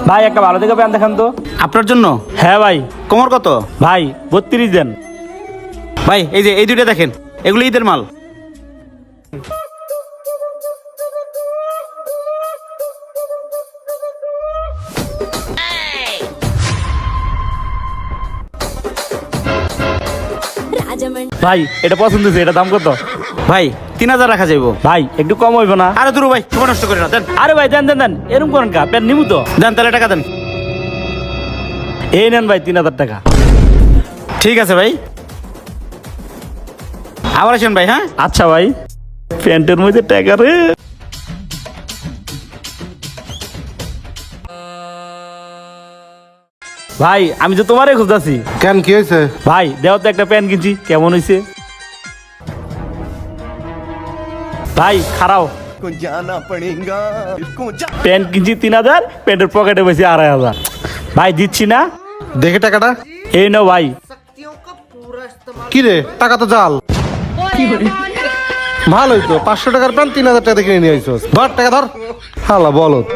ভাই একটা ভালো থেকে প্যান্ট দেখান তো। আপনার জন্য? হ্যাঁ ভাই। কোমর কত? ভাই 32 দেন। ভাই এই যে এই দুইটা দেখেন, এগুলো ঈদের মাল। ভাই এটা পছন্দ হয়েছে, এটা দাম কত? ভাই 3000 রাখা যাইবো। ভাই একটু কম হইব না? আরে দূর ভাই, সময় নষ্ট করে না, দেন। আরে ভাই দেন দেন দেন, এরকম করেন কা? প্যান্ট নিমু তো। দেন তাহলে, টাকা দেন। এই নেন ভাই 3000 টাকা। ঠিক আছে ভাই, আবার আসেন ভাই। হ্যাঁ আচ্ছা ভাই। প্যান্টের মধ্যে টাকা রে। ভাই আমি তো তোমারে খুঁজতেছি। কেন, কি হয়েছে? ভাই দেও তো একটা প্যান্ট কিনছি, কেমন হয়েছে? ভাই খারাও। প্যান্ট কিনছি 3000, প্যান্টের পকেটে বসে 2500। ভাই দিচ্ছি না। দেখে টাকাটা। এই নাও ভাই। কি রে, টাকা তো জাল। ভালোই তো, 500 টাকার প্যান্ট 3000 টাকা দিয়ে কিনে নিয়ে আইছস। ধর টাকা ধর। হালা বলত।